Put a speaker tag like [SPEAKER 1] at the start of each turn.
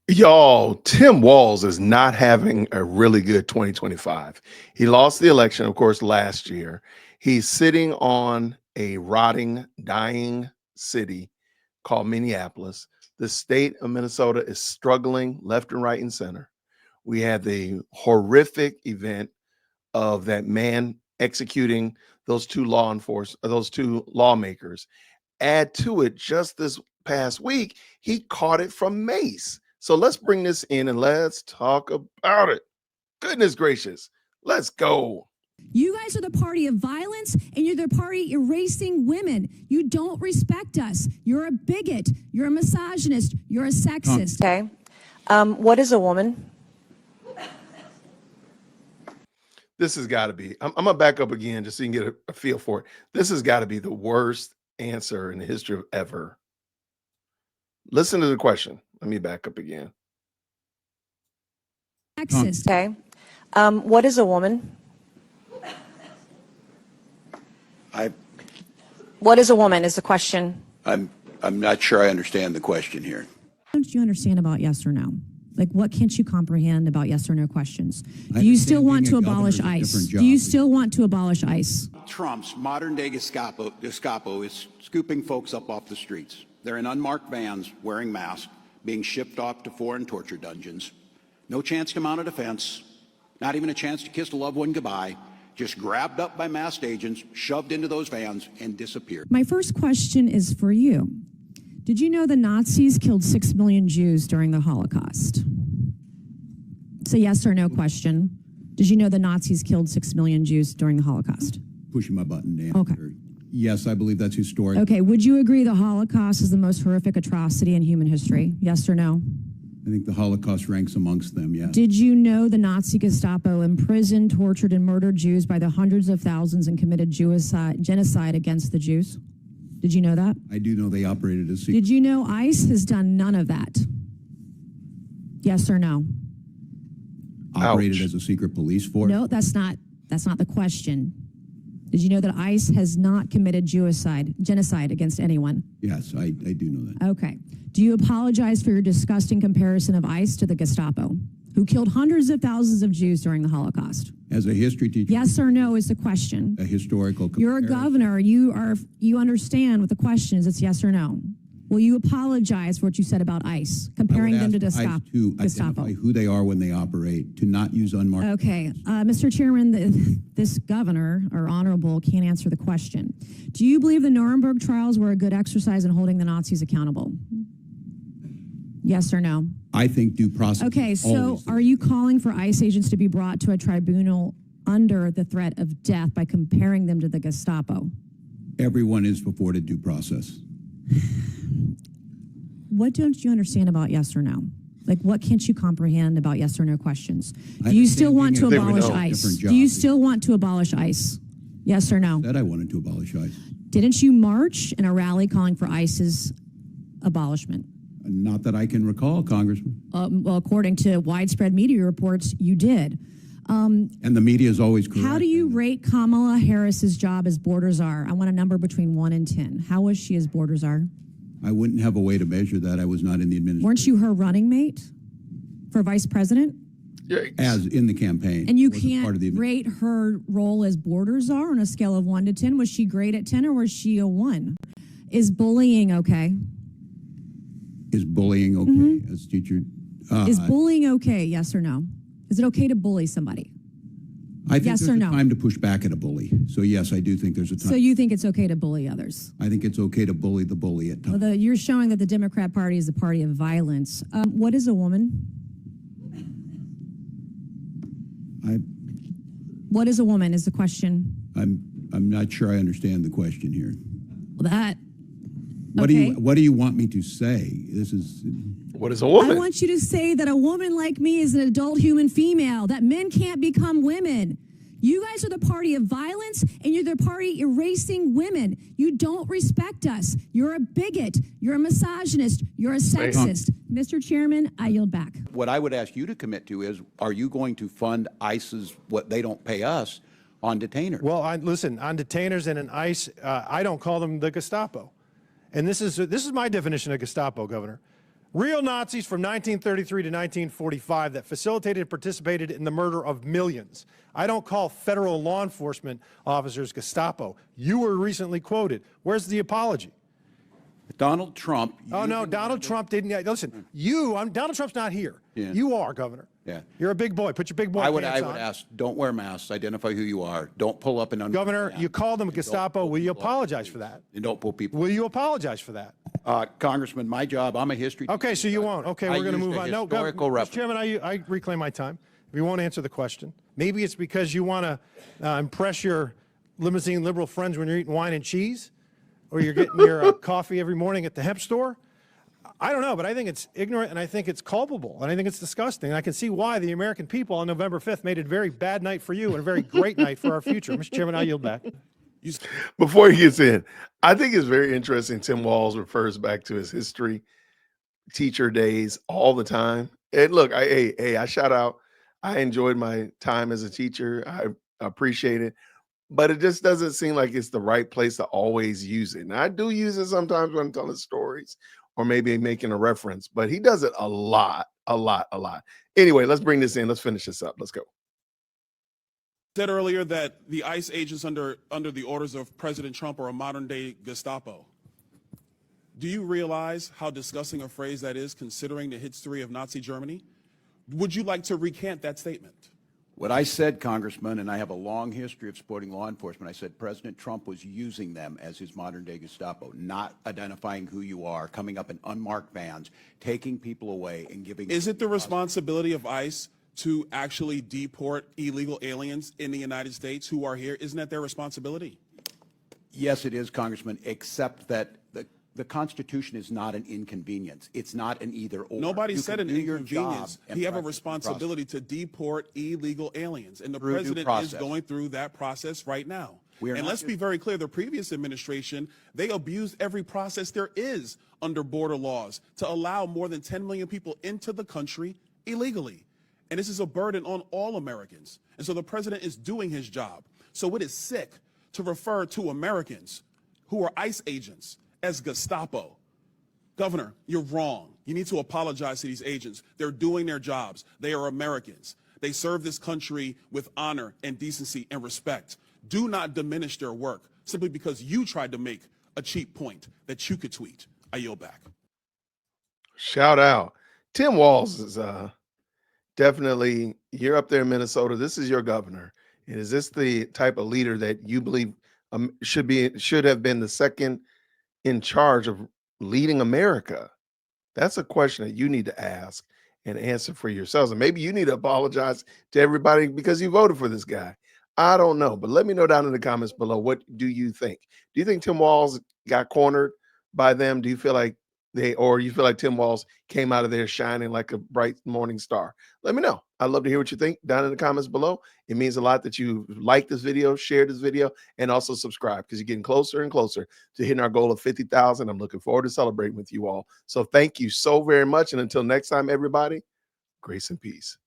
[SPEAKER 1] Y'all, Tim Walz is not having a really good 2025. He lost the election, of course, last year. He's sitting on a rotting, dying city called Minneapolis. The state of Minnesota is struggling left and right and center. We had the horrific event of that man executing those two lawmakers. Add to it, just this past week, he caught it from Mace. So let's bring this in and let's talk about it. Goodness gracious. Let's go.
[SPEAKER 2] You guys are the party of violence, and you're the party erasing women. You don't respect us. You're a bigot. You're a misogynist. You're a sexist.
[SPEAKER 3] Okay. What is a woman?
[SPEAKER 1] This has got to be, I'm going to back up again just so you can get a feel for it. This has got to be the worst answer in the history of ever. Listen to the question. Let me back up again.
[SPEAKER 2] Sexist.
[SPEAKER 3] Okay. What is a woman? What is a woman is the question.
[SPEAKER 4] I'm not sure I understand the question here.
[SPEAKER 2] What don't you understand about yes or no? Like, what can't you comprehend about yes or no questions? Do you still want to abolish ICE? Do you still want to abolish ICE?
[SPEAKER 5] Trump's modern-day Gestapo is scooping folks up off the streets. They're in unmarked vans, wearing masks, being shipped off to foreign torture dungeons. No chance to mount a defense, not even a chance to kiss a loved one goodbye, just grabbed up by masked agents, shoved into those vans, and disappeared.
[SPEAKER 2] My first question is for you. Did you know the Nazis killed 6 million Jews during the Holocaust? It's a yes or no question. Did you know the Nazis killed 6 million Jews during the Holocaust?
[SPEAKER 6] Pushing my button to answer.
[SPEAKER 2] Okay.
[SPEAKER 6] Yes, I believe that's historic.
[SPEAKER 2] Okay, would you agree the Holocaust is the most horrific atrocity in human history? Yes or no?
[SPEAKER 6] I think the Holocaust ranks amongst them, yes.
[SPEAKER 2] Did you know the Nazi Gestapo imprisoned, tortured, and murdered Jews by the hundreds of thousands and committed genocide against the Jews? Did you know that?
[SPEAKER 6] I do know they operated as secret.
[SPEAKER 2] Did you know ICE has done none of that? Yes or no?
[SPEAKER 6] Operated
[SPEAKER 1] Ouch.
[SPEAKER 6] as a secret police force?
[SPEAKER 2] No, that's not the question. Did you know that ICE has not committed genocide against anyone?
[SPEAKER 6] Yes, I do know that.
[SPEAKER 2] Okay. Do you apologize for your disgusting comparison of ICE to the Gestapo, who killed hundreds of thousands of Jews during the Holocaust?
[SPEAKER 6] As a history teacher?
[SPEAKER 2] Yes or no is the question.
[SPEAKER 6] A historical comparison.
[SPEAKER 2] You're a governor. You understand what the question is. It's yes or no. Will you apologize for what you said about ICE, comparing them to
[SPEAKER 6] ICE to
[SPEAKER 2] Gestapo?
[SPEAKER 6] identify who they are when they operate, to not use unmarked.
[SPEAKER 2] Okay. Mr. Chairman, this governor, or honorable, can't answer the question. Do you believe the Nuremberg trials were a good exercise in holding the Nazis accountable? Yes or no?
[SPEAKER 6] I think due process.
[SPEAKER 2] Okay, so are you calling for ICE agents to be brought to a tribunal under the threat of death by comparing them to the Gestapo?
[SPEAKER 6] Everyone is afforded due process.
[SPEAKER 2] What don't you understand about yes or no? Like, what can't you comprehend about yes or no questions? Do you still want to abolish ICE? Do you still want to abolish ICE? Yes or no?
[SPEAKER 6] Said I wanted to abolish ICE.
[SPEAKER 2] Didn't you march in a rally calling for ICE's abolishment?
[SPEAKER 6] Not that I can recall, Congressman.
[SPEAKER 2] Well, according to widespread media reports, you did.
[SPEAKER 6] And the media is always correct.
[SPEAKER 2] How do you rate Kamala Harris's job as border czar? I want a number between 1 and 10. How was she as border czar?
[SPEAKER 6] I wouldn't have a way to measure that. I was not in the administration.
[SPEAKER 2] Weren't you her running mate for vice president?
[SPEAKER 1] Yikes.
[SPEAKER 6] As in the campaign.
[SPEAKER 2] And you
[SPEAKER 6] Wasn't part of
[SPEAKER 2] can't
[SPEAKER 6] the
[SPEAKER 2] rate her role as border czar on a scale of 1 to 10. Was she great at 10 or was she a 1? Is bullying okay?
[SPEAKER 6] Is bullying okay as teacher?
[SPEAKER 2] Is bullying okay, yes or no? Is it okay to bully somebody?
[SPEAKER 6] I think
[SPEAKER 2] yes
[SPEAKER 6] there's
[SPEAKER 2] or
[SPEAKER 6] a
[SPEAKER 2] no?
[SPEAKER 6] time to push back at a bully. So yes, I do think there's a time.
[SPEAKER 2] So you think it's okay to bully others?
[SPEAKER 6] I think it's okay to bully the bully at times.
[SPEAKER 2] Well, you're showing that the Democrat Party is a party of violence. What is a woman? What is a woman is the question.
[SPEAKER 6] I'm not sure I understand the question here.
[SPEAKER 2] Well, that.
[SPEAKER 6] What do you want me to say? This is.
[SPEAKER 1] What is a woman?
[SPEAKER 2] I want you to say that a woman like me is an adult human female, that men can't become women. You guys are the party of violence, and you're the party erasing women. You don't respect us. You're a bigot. You're a misogynist. You're a sexist. Mr. Chairman, I yield back.
[SPEAKER 4] What I would ask you to commit to is, are you going to fund ICE's, what they don't pay us, on detainers?
[SPEAKER 7] Well, listen, on detainers and an ICE, I don't call them the Gestapo. And this is my definition of Gestapo, Governor. Real Nazis from 1933 to 1945 that facilitated and participated in the murder of millions. I don't call federal law enforcement officers Gestapo. You were recently quoted. Where's the apology?
[SPEAKER 4] Donald Trump.
[SPEAKER 7] Oh, no, Donald Trump didn't. Listen, Donald Trump's not here.
[SPEAKER 4] Yeah.
[SPEAKER 7] You are, Governor.
[SPEAKER 4] Yeah.
[SPEAKER 7] You're a big boy. Put your big boy
[SPEAKER 4] I would
[SPEAKER 7] pants on.
[SPEAKER 4] ask, don't wear masks, identify who you are, don't pull up an
[SPEAKER 7] Governor, you called them Gestapo. Will you apologize for that?
[SPEAKER 4] And don't pull people.
[SPEAKER 7] Will you apologize for that?
[SPEAKER 4] Congressman, my job, I'm a history.
[SPEAKER 7] Okay, so you won't. Okay, we're going to move on. No,
[SPEAKER 4] historical
[SPEAKER 7] Mr.
[SPEAKER 4] reference.
[SPEAKER 7] Chairman, I reclaim my time. If you won't answer the question, maybe it's because you want to impress your limousine liberal friends when you're eating wine and cheese, or you're getting your coffee every morning at the hemp store. I don't know, but I think it's ignorant, and I think it's culpable, and I think it's disgusting. And I can see why the American people on November 5th made it a very bad night for you and a very great night for our future. Mr. Chairman, I yield back.
[SPEAKER 1] Before he gets in, I think it's very interesting. Tim Walz refers back to his history teacher days all the time. And look, I shout out. I enjoyed my time as a teacher. I appreciate it, but it just doesn't seem like it's the right place to always use it. And I do use it sometimes when I'm telling stories or maybe making a reference, but he does it a lot. Anyway, let's bring this in. Let's finish this up. Let's go.
[SPEAKER 8] Said earlier that the ICE agents under the orders of President Trump are a modern day Gestapo. Do you realize how disgusting a phrase that is considering the history of Nazi Germany? Would you like to recant that statement?
[SPEAKER 4] What I said, Congressman, and I have a long history of supporting law enforcement, I said President Trump was using them as his modern-day Gestapo, not identifying who you are, coming up in unmarked vans, taking people away and giving...
[SPEAKER 8] Is it the responsibility of ICE to actually deport illegal aliens in the United States who are here? Isn't that their responsibility?
[SPEAKER 4] Yes, it is, Congressman, except that the Constitution is not an inconvenience. It's not an either-or.
[SPEAKER 8] Nobody
[SPEAKER 4] You
[SPEAKER 8] said
[SPEAKER 4] can
[SPEAKER 8] an
[SPEAKER 4] do your job
[SPEAKER 8] inconvenience.
[SPEAKER 4] and
[SPEAKER 8] He have a
[SPEAKER 4] practice
[SPEAKER 8] responsibility to deport illegal aliens, and the
[SPEAKER 4] Through due
[SPEAKER 8] president is
[SPEAKER 4] process.
[SPEAKER 8] going through that process right now.
[SPEAKER 4] We are
[SPEAKER 8] And
[SPEAKER 4] not
[SPEAKER 8] let's
[SPEAKER 4] just-
[SPEAKER 8] be very clear, the previous administration, they abused every process there is under border laws to allow more than 10 million people into the country illegally. And this is a burden on all Americans. And so the president is doing his job. So it is sick to refer to Americans who are ICE agents as Gestapo. Governor, you're wrong. You need to apologize to these agents. They're doing their jobs. They are Americans. They serve this country with honor and decency and respect. Do not diminish their work simply because you tried to make a cheap point that you could tweet. I yield back.
[SPEAKER 1] Shout out. Tim Walz is definitely, you're up there in Minnesota. This is your governor. And is this the type of leader that you believe should have been the second in charge of leading America? That's a question that you need to ask and answer for yourselves. And maybe you need to apologize to everybody because you voted for this guy. I don't know, but let me know down in the comments below. What do you think? Do you think Tim Walz got cornered by them? Do you feel like you feel like Tim Walz came out of there shining like a bright morning star? Let me know. I'd love to hear what you think down in the comments below. It means a lot that you like this video, share this video, and also subscribe because you're getting closer and closer to hitting our goal of 50,000. I'm looking forward to celebrating with you all. So thank you so very much. And until next time, everybody, grace and peace.